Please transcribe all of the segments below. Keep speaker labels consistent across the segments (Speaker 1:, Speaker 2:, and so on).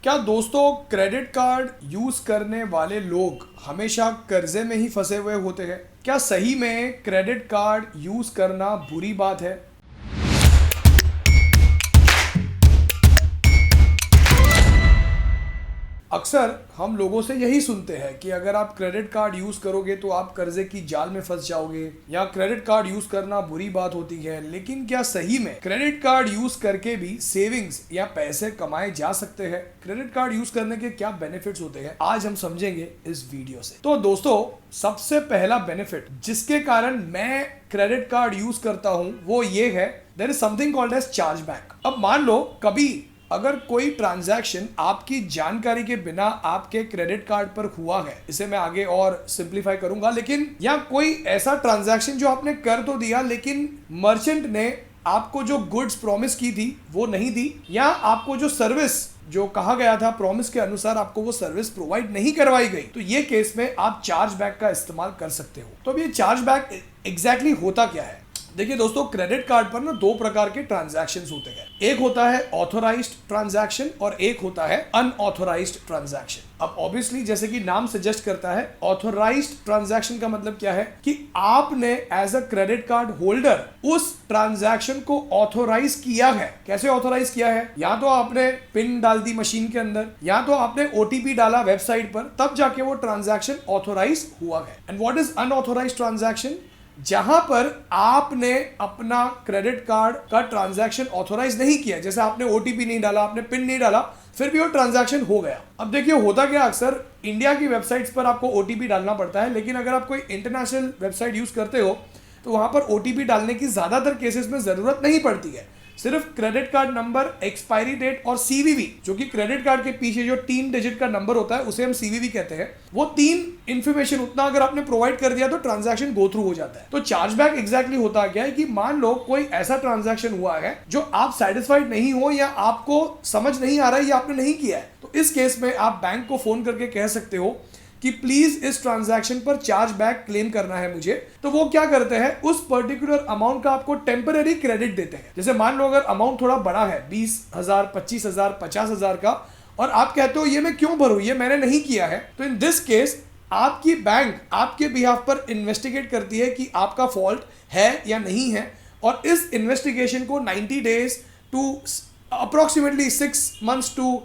Speaker 1: क्या दोस्तों credit card use करने वाले लोग हमेशा कर्जे में ही फंसे हुए होते हैं? क्या सही में क्रेडिट कार्ड यूज करना बुरी बात है? अक्सर हम लोगों से यही सुनते हैं कि अगर आप क्रेडिट कार्ड यूज करोगे तो आप कर्जे की जाल में फंस जाओगे या क्रेडिट कार्ड यूज करना बुरी बात होती है। लेकिन क्या सही में क्रेडिट कार्ड यूज करके भी सेविंग्स या पैसे कमाए जा सकते हैं? क्रेडिट कार्ड यूज करने के क्या बेनिफिट्स होते हैं, आज हम समझेंगे इस वीडियो से। तो दोस्तों, सबसे पहला बेनिफिट जिसके कारण मैं क्रेडिट कार्ड यूज करता हूं वो ये है, there is something called as chargeback. अब मान लो कभी अगर कोई ट्रांजैक्शन आपकी जानकारी के बिना आपके क्रेडिट कार्ड पर हुआ है, इसे मैं आगे और सिंप्लीफाई करूंगा, लेकिन या कोई ऐसा ट्रांजैक्शन जो आपने कर तो दिया लेकिन मर्चेंट ने आपको जो गुड्स प्रॉमिस की थी वो नहीं दी, या आपको जो सर्विस जो कहा गया था प्रॉमिस के अनुसार आपको वो सर्विस प्रोवाइड नहीं करवाई गई, तो ये केस में आप चार्जबैक का इस्तेमाल कर सकते हो। तो अब ये चार्जबैक एग्जैक्टली होता क्या है? देखिए दोस्तों, क्रेडिट कार्ड पर ना दो प्रकार के ट्रांजैक्शंस होते हैं। एक होता है ऑथोराइज्ड ट्रांजैक्शन और एक होता है अनऑथोराइज्ड ट्रांजैक्शन। अब ऑब्वियसली जैसे कि नाम सजेस्ट करता है, ऑथोराइज्ड ट्रांजैक्शन का मतलब क्या है कि आपने as a credit card holder उस ट्रांजैक्शन को ऑथोराइज किया है। कैसे ऑथोराइज किया है? या तो आपने पिन डाल दी मशीन के अंदर, या तो आपने ओटीपी डाला वेबसाइट पर, तब जाके वो ट्रांजैक्शन ऑथोराइज हुआ है। And what is unauthorised transaction? जहां पर आपने अपना क्रेडिट कार्ड का ट्रांजैक्शन ऑथोराइज नहीं किया, जैसे आपने ओटीपी नहीं डाला, आपने पिन नहीं डाला, फिर भी वो ट्रांजैक्शन हो गया। अब देखिए होता क्या, अक्सर इंडिया की वेबसाइट्स पर आपको ओटीपी डालना पड़ता है, लेकिन अगर आप कोई इंटरनेशनल वेबसाइट यूज करते हो तो वहां पर ओटीपी डालने की ज्यादातर केसेस में जरूरत नहीं पड़ती है। सिर्फ credit card number, expiry date और सीवीवी, जो कि क्रेडिट कार्ड के पीछे जो 3 डिजिट का नंबर होता है उसे हम सीवीवी कहते हैं, वो 3 इंफॉर्मेशन उतना अगर आपने प्रोवाइड कर दिया तो ट्रांजैक्शन गो थ्रू हो जाता है। तो चार्जबैक एग्जैक्टली होता क्या है कि मान लो कोई ऐसा ट्रांजैक्शन हुआ है जो आप सेटिस्फाइड नहीं हो या आपको समझ नहीं आ रहा है या आपने नहीं किया है, तो इस केस में आप बैंक को फोन करके कह सकते हो कि प्लीज इस ट्रांजैक्शन पर चार्ज बैक क्लेम करना है मुझे। तो वो क्या करते हैं, उस पर्टिकुलर अमाउंट का आपको टेम्पररी क्रेडिट देते हैं। जैसे मान लो अगर अमाउंट थोड़ा बड़ा है, 20,000, 25,000, 50,000 का, और आप कहते हो ये मैं क्यों भरूं, ये मैंने नहीं किया है, तो इन दिस केस आपकी बैंक आपके बिहाफ पर इन्वेस्टिगेट करती है कि आपका फॉल्ट है या नहीं है, और इस इन्वेस्टिगेशन को 90 days to approximately 6 months to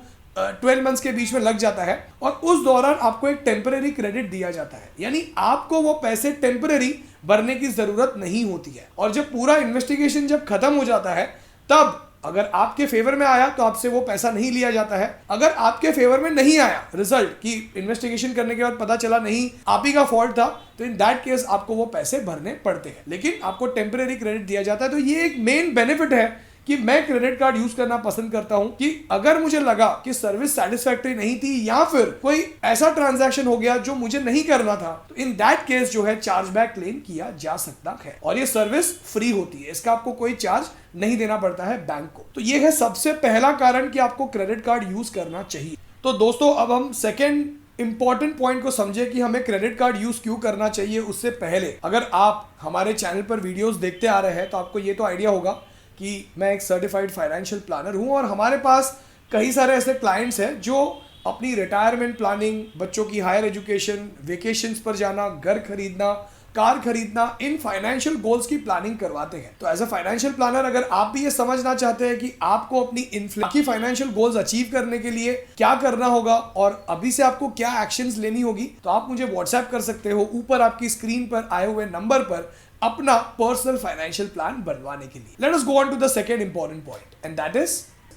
Speaker 1: 12 months के बीच में लग जाता है, और उस दौरान आपको एक टेम्पररी क्रेडिट दिया जाता है। यानी आपको वो पैसे टेम्पररी भरने की जरूरत नहीं होती है, और जब पूरा इन्वेस्टिगेशन जब खत्म हो जाता है तब अगर आपके फेवर में आया तो आपसे वो पैसा नहीं लिया जाता है। अगर आपके फेवर में नहीं आया रिजल्ट, कि इन्वेस्टिगेशन करने के बाद पता चला नहीं आप ही का फॉल्ट था, तो इन दैट केस आपको वो पैसे भरने पड़ते हैं, लेकिन आपको टेम्पररी क्रेडिट दिया जाता है। तो ये एक मेन बेनिफिट है कि मैं क्रेडिट कार्ड यूज करना पसंद करता हूं कि अगर मुझे लगा कि सर्विस सेटिस्फैक्टरी नहीं थी या फिर कोई ऐसा ट्रांजैक्शन हो गया जो मुझे नहीं करना था, तो इन दैट केस जो है चार्जबैक क्लेम किया जा सकता है, और ये सर्विस फ्री होती है, इसका आपको कोई चार्ज नहीं देना पड़ता है बैंक को। तो ये है सबसे पहला कारण कि आपको क्रेडिट कार्ड यूज करना चाहिए। तो दोस्तों, अब हम सेकेंड इंपॉर्टेंट पॉइंट को समझे कि हमें क्रेडिट कार्ड यूज क्यों करना चाहिए। उससे पहले अगर आप हमारे चैनल पर वीडियोस देखते आ रहे हैं तो आपको ये तो आइडिया होगा कि मैं एक सर्टिफाइड फाइनेंशियल प्लानर हूं, और हमारे पास कई सारे ऐसे क्लाइंट्स हैं जो अपनी रिटायरमेंट प्लानिंग, बच्चों की हायर एजुकेशन, वेकेशंस पर जाना, घर खरीदना, कार खरीदना, इन फाइनेंशियल गोल्स की प्लानिंग करवाते हैं। तो एज अ फाइनेंशियल प्लानर अगर आप भी ये समझना चाहते हैं कि आपको अपनी फाइनेंशियल गोल्स अचीव करने के लिए क्या करना होगा और अभी से आपको क्या एक्शंस लेनी होगी, तो आप मुझे व्हाट्सएप कर सकते हो ऊपर आपकी स्क्रीन पर आए हुए नंबर पर अपना पर्सनल फाइनेंशियल प्लान बनवाने के लिए। Let us go on to the second important point, and that is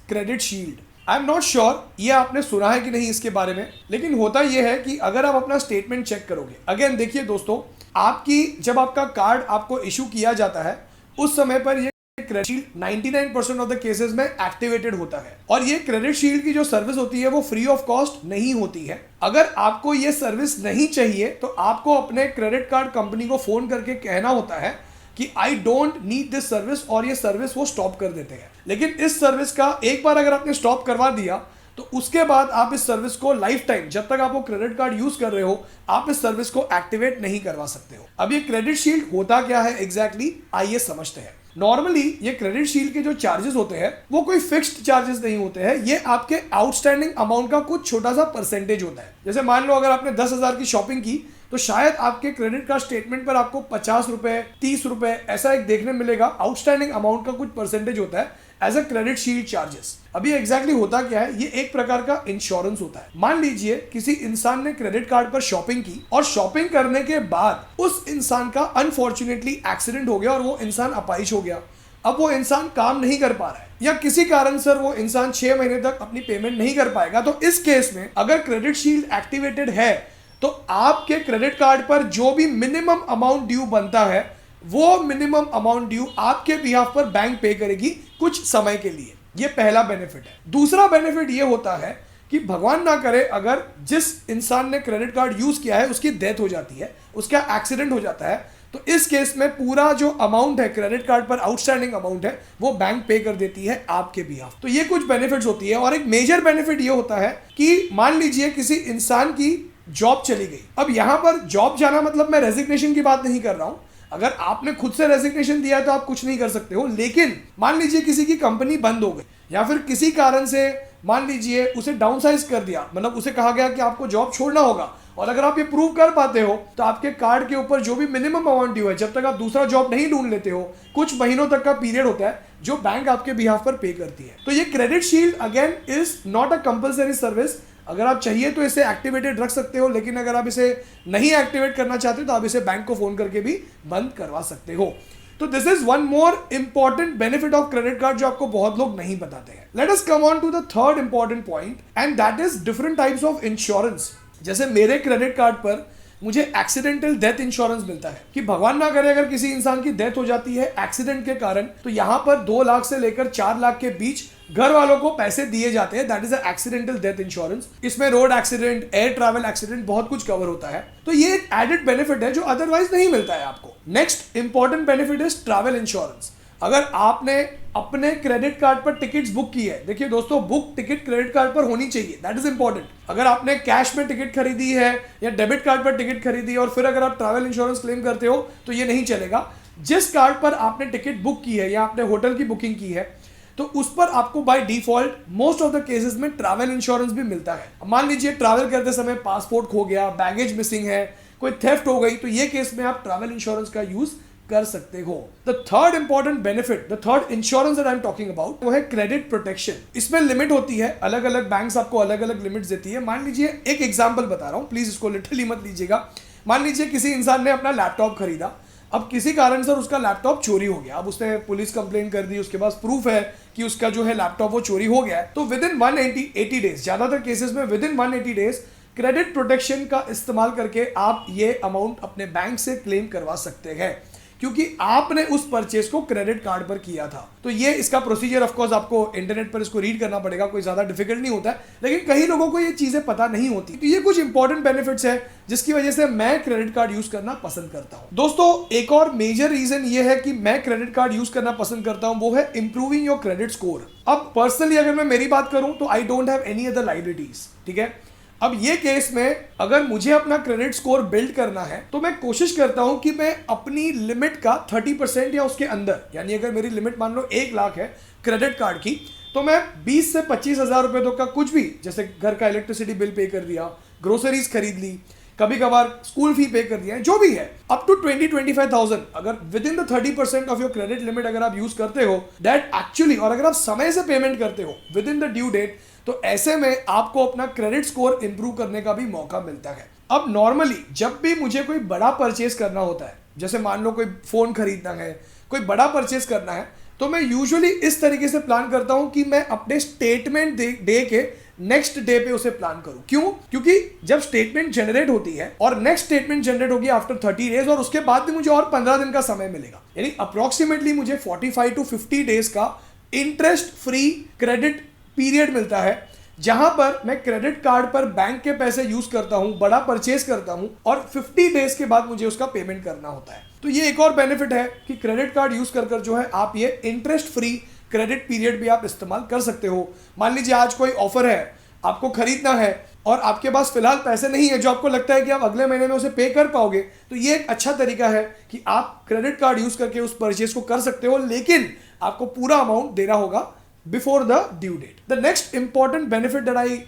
Speaker 1: credit shield. I am not sure ये आपने सुना है कि नहीं इसके बारे में, लेकिन होता यह है कि अगर आप अपना स्टेटमेंट चेक करोगे, अगेन देखिए दोस्तों, आपकी जब आपका कार्ड आपको इशू किया जाता है उस समय पर ये credit shield 99% of the cases में एक्टिवेटेड होता है, और ये क्रेडिट शील्ड की जो सर्विस होती है वो फ्री ऑफ कॉस्ट नहीं होती है। अगर आपको ये सर्विस नहीं चाहिए तो आपको अपने क्रेडिट कार्ड कंपनी को फोन करके कहना होता है कि I don't need this service, और ये सर्विस वो स्टॉप कर देते हैं। लेकिन इस सर्विस का एक बार अगर आपने स्टॉप करवा दिया तो उसके बाद आप इस सर्विस को लाइफ टाइम, जब तक आप वो क्रेडिट कार्ड यूज कर रहे हो, आप इस सर्विस को एक्टिवेट नहीं करवा सकते हो। अब ये क्रेडिट शील्ड होता क्या है एग्जैक्टली, आइए समझते हैं। नॉर्मली ये क्रेडिट शील्ड के जो चार्जेस होते हैं वो कोई फिक्स्ड चार्जेस नहीं होते हैं, ये आपके आउटस्टैंडिंग अमाउंट का कुछ छोटा सा परसेंटेज होता है। जैसे मान लो अगर आपने 10,000 की शॉपिंग की तो शायद आपके क्रेडिट कार्ड स्टेटमेंट पर आपको 50 रुपए 30 रुपए ऐसा एक देखने मिलेगा, आउटस्टैंडिंग अमाउंट का कुछ परसेंटेज होता है as a credit shield charges. अभी एग्जैक्टली होता क्या है, ये एक प्रकार का इंश्योरेंस होता है। मान लीजिए किसी इंसान ने क्रेडिट कार्ड पर शॉपिंग की और शॉपिंग करने के बाद उस इंसान का अनफॉर्चुनेटली एक्सीडेंट हो गया और वो इंसान अपाहिज हो गया। अब वो इंसान काम नहीं कर पा रहा है या किसी कारण से वो इंसान 6 महीने तक अपनी पेमेंट नहीं कर पाएगा, तो इस केस में अगर क्रेडिट शील्ड एक्टिवेटेड है तो आपके क्रेडिट कार्ड पर जो भी मिनिमम अमाउंट ड्यू बनता है वो मिनिमम अमाउंट ड्यू आपके बिहाफ पर बैंक पे करेगी कुछ समय के लिए। ये पहला बेनिफिट है। दूसरा बेनिफिट ये होता है कि भगवान ना करे अगर जिस इंसान ने क्रेडिट कार्ड यूज किया है उसकी डेथ हो जाती है, उसका एक्सीडेंट हो जाता है, तो इस केस में पूरा जो अमाउंट है क्रेडिट कार्ड पर आउटस्टैंडिंग अमाउंट है वो बैंक पे कर देती है आपके बिहाफ। तो ये कुछ बेनिफिट्स होती है। और एक मेजर बेनिफिट ये होता है कि मान लीजिए किसी इंसान की जॉब चली गई। अब यहां पर जॉब जाना मतलब मैं रेजिग्नेशन की बात नहीं कर रहा हूं, अगर आपने खुद से रेजिग्नेशन दिया है तो आप कुछ नहीं कर सकते हो, लेकिन मान लीजिए किसी की कंपनी बंद हो गई या फिर किसी कारण से मान लीजिए उसे डाउनसाइज कर दिया, मतलब उसे कहा गया कि आपको जॉब छोड़ना होगा, और अगर आप ये प्रूव कर पाते हो तो आपके कार्ड के ऊपर जो भी मिनिमम अमाउंट ड्यू है, जब तक आप दूसरा जॉब नहीं ढूंढ लेते हो, कुछ महीनों तक का पीरियड होता है जो बैंक आपके बिहाफ पर पे करती है। तो ये credit shield again is not a compulsory service. अगर आप चाहिए तो इसे एक्टिवेटेड रख सकते हो, लेकिन अगर आप इसे नहीं एक्टिवेट करना चाहते तो आप इसे बैंक को फोन करके भी बंद करवा सकते हो। तो this is one more important benefit of credit card जो आपको बहुत लोग नहीं बताते हैं। Let us come on to the third important point and that is different types of insurance. जैसे मेरे क्रेडिट कार्ड पर मुझे एक्सीडेंटल डेथ इंश्योरेंस मिलता है कि भगवान ना करे अगर किसी इंसान की डेथ हो जाती है एक्सीडेंट के कारण, तो यहां पर 2 लाख से लेकर 4 लाख के बीच घर वालों को पैसे दिए जाते हैं। That is a accidental death insurance. इसमें road accident, air travel accident, बहुत कुछ कवर होता है। तो ये एक एडेड बेनिफिट है जो अदरवाइज नहीं मिलता है आपको। Next important benefit is travel insurance. अगर आपने अपने क्रेडिट कार्ड पर टिकट्स बुक की है, देखिए दोस्तों, बुक टिकट क्रेडिट कार्ड पर होनी चाहिए, दैट इज इंपॉर्टेंट। अगर आपने कैश में टिकट खरीदी है या डेबिट कार्ड पर टिकट खरीदी है और फिर अगर आप ट्रैवल इंश्योरेंस क्लेम करते हो तो ये नहीं चलेगा। जिस कार्ड पर आपने टिकट बुक की है या आपने होटल की बुकिंग की है तो उस पर आपको by default most of the cases में ट्रैवल इंश्योरेंस भी मिलता है। मान लीजिए ट्रैवल करते समय पासपोर्ट खो गया, बैगेज मिसिंग है, कोई थेफ्ट हो गई, तो ये केस में आप ट्रैवल इंश्योरेंस का यूज कर सकते हो। The third important benefit, the third insurance that I am talking about, वो है क्रेडिट प्रोटेक्शन। इसमें लिमिट होती है, अलग अलग बैंक्स आपको अलग अलग लिमिट्स देती है। मान लीजिए एक एग्जांपल बता रहा हूं, प्लीज इसको लिटरली मत लीजिएगा। मान लीजिए किसी इंसान ने अपना लैपटॉप खरीदा, अब किसी कारण से उसका लैपटॉप चोरी हो गया, अब उसने पुलिस कंप्लेन कर दी, उसके पास प्रूफ है कि उसका जो है लैपटॉप वो चोरी हो गया है, तो विद इन 180 डेज, ज्यादातर केसेस में with in 180 days credit protection का इस्तेमाल करके आप ये अमाउंट अपने बैंक से क्लेम करवा सकते हैं, क्योंकि आपने उस परचेज को क्रेडिट कार्ड पर किया था। तो ये इसका प्रोसीजर ऑफ कोर्स आपको इंटरनेट पर इसको रीड करना पड़ेगा, कोई ज्यादा डिफिकल्ट नहीं होता है, लेकिन कई लोगों को ये चीजें पता नहीं होती। तो ये कुछ इंपॉर्टेंट बेनिफिट्स है जिसकी वजह से मैं क्रेडिट कार्ड यूज करना पसंद करता हूं। दोस्तों, एक और मेजर रीजन ये है कि मैं क्रेडिट कार्ड यूज करना पसंद करता हूं, वो है इंप्रूविंग योर क्रेडिट स्कोर। अब पर्सनली अगर मैं मेरी बात करूं तो I don't have any other liabilities, ठीक है। अब ये केस में अगर मुझे अपना क्रेडिट स्कोर बिल्ड करना है तो मैं कोशिश करता हूं कि मैं अपनी लिमिट का 30% या उसके अंदर, यानी अगर मेरी लिमिट मान लो 1 लाख है क्रेडिट कार्ड की, तो मैं 20 से 25 हजार रुपए तक का कुछ भी, जैसे घर का इलेक्ट्रिसिटी बिल पे कर दिया, ग्रोसरीज खरीद ली, कभी कभार स्कूल फी पे कर दिया है, जो भी है, अप टू 20-25,000 अगर with in the 30% of your credit limit अगर आप यूज करते हो, दैट एक्चुअली, और अगर आप समय से पेमेंट करते हो within the due date, तो ऐसे में आपको अपना क्रेडिट स्कोर इंप्रूव करने का भी मौका मिलता है। अब नॉर्मली जब भी मुझे कोई बड़ा परचेज करना होता है, जैसे मान लो कोई फोन खरीदना है, कोई बड़ा परचेज करना है, तो मैं यूजुअली इस तरीके से प्लान करता हूं कि मैं अपने स्टेटमेंट डे के नेक्स्ट डे पे उसे प्लान करूं। क्यों? क्योंकि जब स्टेटमेंट जनरेट होती है और नेक्स्ट स्टेटमेंट जनरेट होगी आफ्टर 30 डेज, और उसके बाद भी मुझे और 15 दिन का समय मिलेगा, यानी अप्रोक्सीमेटली मुझे 45 to 50 डेज का इंटरेस्ट फ्री क्रेडिट पीरियड मिलता है, जहां पर मैं क्रेडिट कार्ड पर बैंक के पैसे यूज करता हूं, बड़ा परचेज करता हूं, और 50 डेज के बाद मुझे उसका पेमेंट करना होता है। तो ये एक और बेनिफिट है कि क्रेडिट कार्ड यूज कर जो है आप ये इंटरेस्ट फ्री क्रेडिट पीरियड भी आप इस्तेमाल कर सकते हो। मान लीजिए आज कोई ऑफर है, आपको खरीदना है, और आपके पास फिलहाल पैसे नहीं है जो आपको लगता है कि आप अगले महीने में उसे पे कर पाओगे, तो ये एक अच्छा तरीका है कि आप क्रेडिट कार्ड यूज करके उस परचेज को कर सकते हो, लेकिन आपको पूरा अमाउंट देना होगा before the due date. The next important benefit that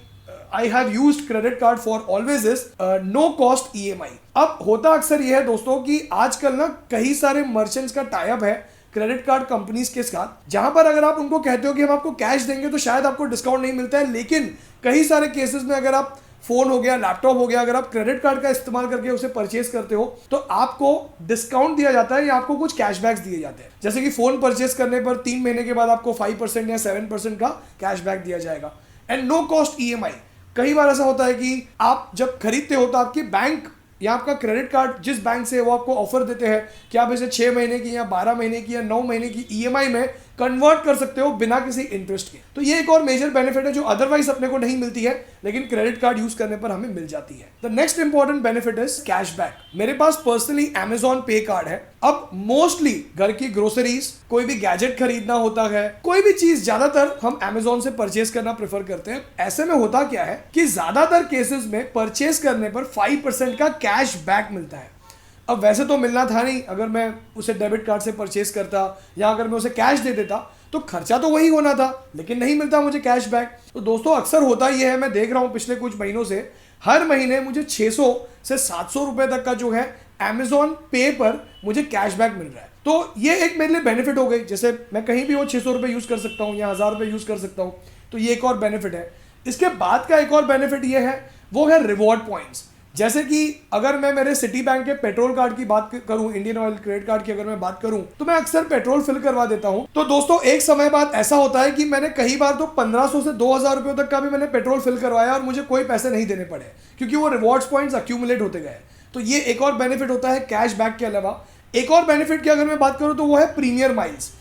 Speaker 1: I have used credit card for always is no cost EMI। अब होता अक्सर यह है दोस्तों कि आजकल ना कई सारे मर्चेंट्स का टाई अप है क्रेडिट कार्ड कंपनीज के साथ, जहां पर अगर आप उनको कहते हो कि हम आपको कैश देंगे तो शायद आपको डिस्काउंट नहीं मिलता है, लेकिन कई सारे केसेस में अगर आप फोन हो गया, लैपटॉप हो गया, अगर आप क्रेडिट कार्ड का इस्तेमाल करके उसे परचेज करते हो तो आपको डिस्काउंट दिया जाता है या आपको कुछ कैशबैक्स दिए जाते हैं। जैसे कि फोन परचेज करने पर 3 महीने के बाद आपको 5% या 7% का कैशबैक दिया जाएगा। And no cost EMI। कई बार ऐसा होता है कि आप जब खरीदते हो तो आपकी बैंक या आपका क्रेडिट कार्ड जिस बैंक से वो आपको ऑफर देते हैं कि आप इसे 6 महीने की या 12 महीने की या 9 महीने की EMI में कन्वर्ट कर सकते हो बिना किसी इंटरेस्ट के। तो ये एक और मेजर बेनिफिट है जो अदरवाइज अपने को नहीं मिलती है, लेकिन क्रेडिट कार्ड यूज करने पर हमें मिल जाती है। The next important benefit is cashback. मेरे पास पर्सनली Amazon पे कार्ड है। अब मोस्टली घर की ग्रोसरीज, कोई भी गैजेट खरीदना होता है, कोई भी चीज ज्यादातर हम Amazon से परचेज करना प्रेफर करते हैं। ऐसे में होता क्या है कि ज्यादातर केसेस में परचेज करने पर 5% का कैशबैक मिलता है। अब वैसे तो मिलना था नहीं, अगर मैं उसे डेबिट कार्ड से परचेज करता या अगर मैं उसे कैश दे देता तो खर्चा तो वही होना था, लेकिन नहीं मिलता मुझे कैशबैक। तो दोस्तों अक्सर होता ये है, मैं देख रहा हूँ पिछले कुछ महीनों से, हर महीने मुझे 600 से 700 रुपए तक का जो है Amazon पे पर मुझे कैशबैक मिल रहा है। तो ये एक मेरे लिए बेनिफिट हो गई, जैसे मैं कहीं भी वो 600 रुपये यूज कर सकता हूँ या 1000 रुपये यूज कर सकता हूँ, तो ये एक और बेनिफिट है। इसके बाद का एक और बेनिफिट ये है, वो है रिवॉर्ड पॉइंट्स। जैसे कि अगर मैं मेरे सिटी बैंक के पेट्रोल कार्ड की बात करूं, इंडियन ऑयल क्रेडिट कार्ड की अगर मैं बात करूं, तो मैं अक्सर पेट्रोल फिल करवा देता हूं। तो दोस्तों एक समय बाद ऐसा होता है कि मैंने कई बार तो 1500 से 2000 रुपये तक का भी मैंने पेट्रोल फिल करवाया और मुझे कोई पैसे नहीं देने पड़े, क्योंकि वो रिवॉर्ड्स पॉइंट्स अक्यूमुलेट होते गए। तो ये एक और बेनिफिट होता है कैशबैक के अलावा। एक और बेनिफिट की अगर मैं बात करूं तो वो है प्रीमियर माइल्स।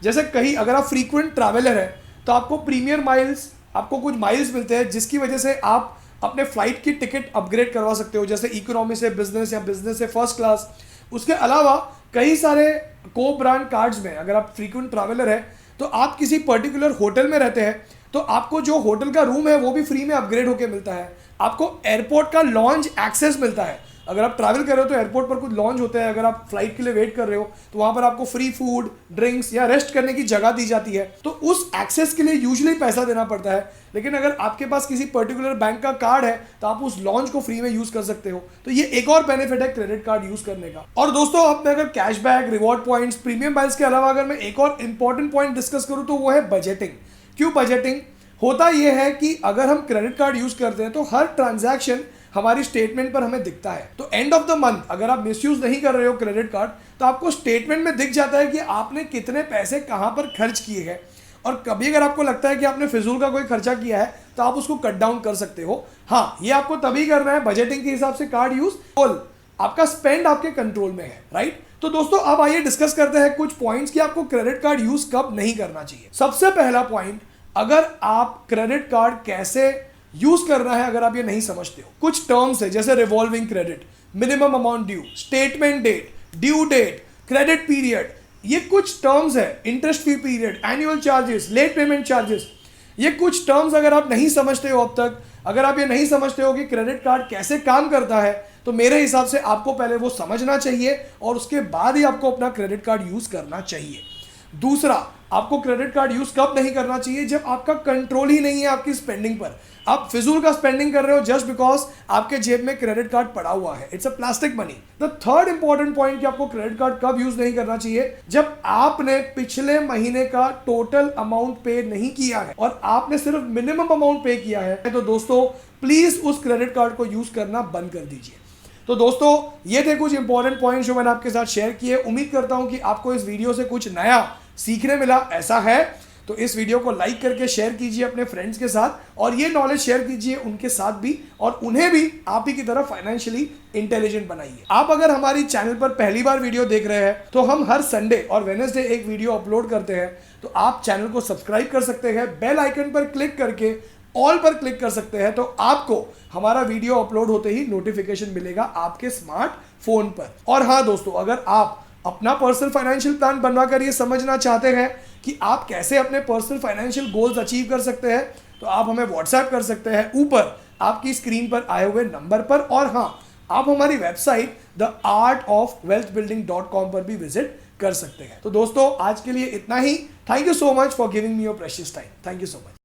Speaker 1: जैसे कहीं अगर आप फ्रीक्वेंट ट्रैवलर है तो आपको प्रीमियर माइल्स, आपको कुछ माइल्स मिलते हैं जिसकी वजह से आप अपने फ्लाइट की टिकट अपग्रेड करवा सकते हो, जैसे इकोनॉमी से बिजनेस या बिजनेस से फर्स्ट क्लास। उसके अलावा कई सारे को ब्रांड कार्ड्स में अगर आप फ्रीक्वेंट ट्रैवलर है तो आप किसी पर्टिकुलर होटल में रहते हैं तो आपको जो होटल का रूम है वो भी फ्री में अपग्रेड होकर मिलता है। आपको एयरपोर्ट का लॉन्च एक्सेस मिलता है। अगर आप ट्रैवल कर रहे हो तो एयरपोर्ट पर कुछ लॉन्च होता है, अगर आप फ्लाइट के लिए वेट कर रहे हो तो वहां पर आपको फ्री फूड, ड्रिंक्स या रेस्ट करने की जगह दी जाती है। तो उस एक्सेस के लिए यूजुअली पैसा देना पड़ता है, लेकिन अगर आपके पास किसी पर्टिकुलर बैंक का कार्ड है तो आप उस लॉन्च को फ्री में यूज कर सकते हो। तो ये एक और बेनिफिट है क्रेडिट कार्ड यूज करने का। और दोस्तों अब मैं अगर cashback, reward points, premium miles के अलावा अगर मैं एक और इंपॉर्टेंट पॉइंट डिस्कस करूं तो वो है बजटिंग। क्यों बजटिंग? होता यह है कि अगर हम क्रेडिट कार्ड यूज करते हैं तो हर ट्रांजैक्शन हमारी स्टेटमेंट पर हमें दिखता है। तो एंड ऑफ द मंथ अगर आप मिसयूज नहीं कर रहे हो क्रेडिट कार्ड तो आपको स्टेटमेंट में दिख जाता है कि आपने कितने पैसे कहां पर खर्च किए हैं। और कभी अगर आपको लगता है कि आपने फिजूल का कोई खर्चा किया है तो आप उसको कट डाउन कर सकते हो। हाँ, ये आपको तभी करना है बजटिंग के हिसाब से कार्ड यूज, आपका स्पेंड आपके कंट्रोल में है, राइट। तो दोस्तों अब आइए डिस्कस करते हैं कुछ पॉइंट्स कि आपको क्रेडिट कार्ड यूज कब नहीं करना चाहिए। सबसे पहला पॉइंट, अगर आप क्रेडिट कार्ड कैसे यूज करना है अगर आप ये नहीं समझते हो, कुछ टर्म्स है जैसे revolving credit, minimum amount due, statement date, due date, credit period, ये कुछ टर्म्स है, interest free period, annual charges, late payment charges. ये कुछ टर्म्स अगर आप नहीं समझते हो अब तक, अगर आप ये नहीं समझते हो कि क्रेडिट कार्ड कैसे काम करता है, तो मेरे हिसाब से आपको पहले वो समझना चाहिए और उसके बाद ही आपको अपना क्रेडिट कार्ड यूज करना चाहिए। दूसरा, आपको क्रेडिट कार्ड यूज कब नहीं करना चाहिए? जब आपका कंट्रोल ही नहीं है आपकी स्पेंडिंग पर, आप फिजूल का स्पेंडिंग कर रहे हो जस्ट बिकॉज आपके जेब में क्रेडिट कार्ड पड़ा हुआ है। It's a plastic money. The third important point कि आपको क्रेडिट कार्ड कब यूज नहीं करना चाहिए, जब आपने पिछले महीने का टोटल अमाउंट पे नहीं किया है और आपने सिर्फ मिनिमम अमाउंट पे किया है, तो दोस्तों प्लीज उस क्रेडिट कार्ड को यूज करना बंद कर दीजिए। तो दोस्तों ये थे कुछ इंपॉर्टेंट पॉइंट्स जो मैंने आपके साथ शेयर किए। उम्मीद करता हूं कि आपको इस वीडियो से कुछ नया सीखने मिला। ऐसा है तो इस वीडियो को लाइक करके शेयर कीजिए अपने फ्रेंड्स के साथ और ये नॉलेज शेयर कीजिए उनके साथ भी और उन्हें भी आप ही की तरह फाइनेंशियली इंटेलिजेंट बनाइए। आप अगर हमारी चैनल पर पहली बार वीडियो देख रहे हैं तो हम हर संडे और वेडनेसडे एक वीडियो अपलोड करते हैं, तो आप चैनल को सब्सक्राइब कर सकते हैं, बेल आइकन पर क्लिक करके ऑल पर क्लिक कर सकते हैं, तो आपको हमारा वीडियो अपलोड होते ही नोटिफिकेशन मिलेगा आपके स्मार्टफोन पर। और हाँ दोस्तों, अगर आप अपना पर्सनल फाइनेंशियल प्लान बनवाकर ये समझना चाहते हैं कि आप कैसे अपने पर्सनल फाइनेंशियल गोल्स अचीव कर सकते हैं, तो आप हमें व्हाट्सएप कर सकते हैं। ऊपर आपकी स्क्रीन पर आए हुए नंबर पर। और हाँ, आप हमारी वेबसाइट theartofwealthbuilding.com पर भी विजिट कर सकते हैं। तो दोस्तों आज के लिए इतना ही। Thank you so much for giving me your precious time. Thank you so much.